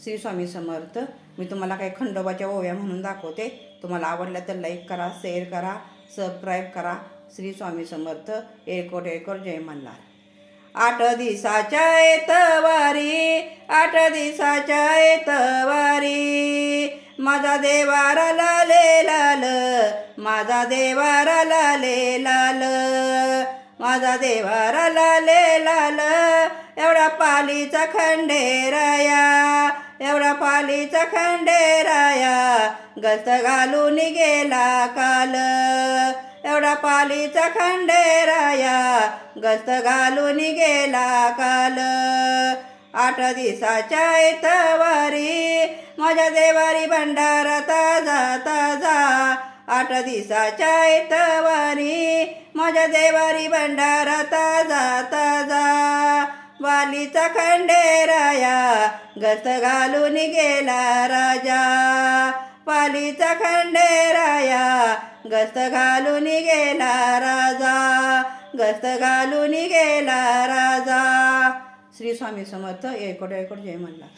श्री स्वामी समर्थ. मी तुम्हाला काही खंडोबाच्या ओव्या म्हणून दाखवते. तुम्हाला आवडल्या तर लाईक करा, शेअर करा, सबस्क्राईब करा. श्री स्वामी समर्थ. एकोट एकोट जय मल्हार. 8 दिवसाच्या एतवारी, 8 दिवसाच्या एतवारी, माझा देवारा लाले लाल, माझा देवारा लाले लाल, माझा देवारा लाले लाल. एवढा पालीचा खंडेराया, एवढा पालीचा खंडेराया, गस्त घालून गेला काल. एवढा पालीचा खंडेराया, गस्त घालून गेला काल. 8 दिवसाच्या एतवारी, माझ्या देवारी भंडारा ताजा ताजा. 8 दिवसाच्या एतवारी, माझ्या देवारी भंडारा ताजा ताजा. वालीचा खंडेराया, गस्त घालून गेला राजा. पालीचा खंडेराया, गस्त घालून गेला राजा, गस्त घालून गेला राजा. श्री स्वामी समर्थ. एकोट एकोट जय मल्हार.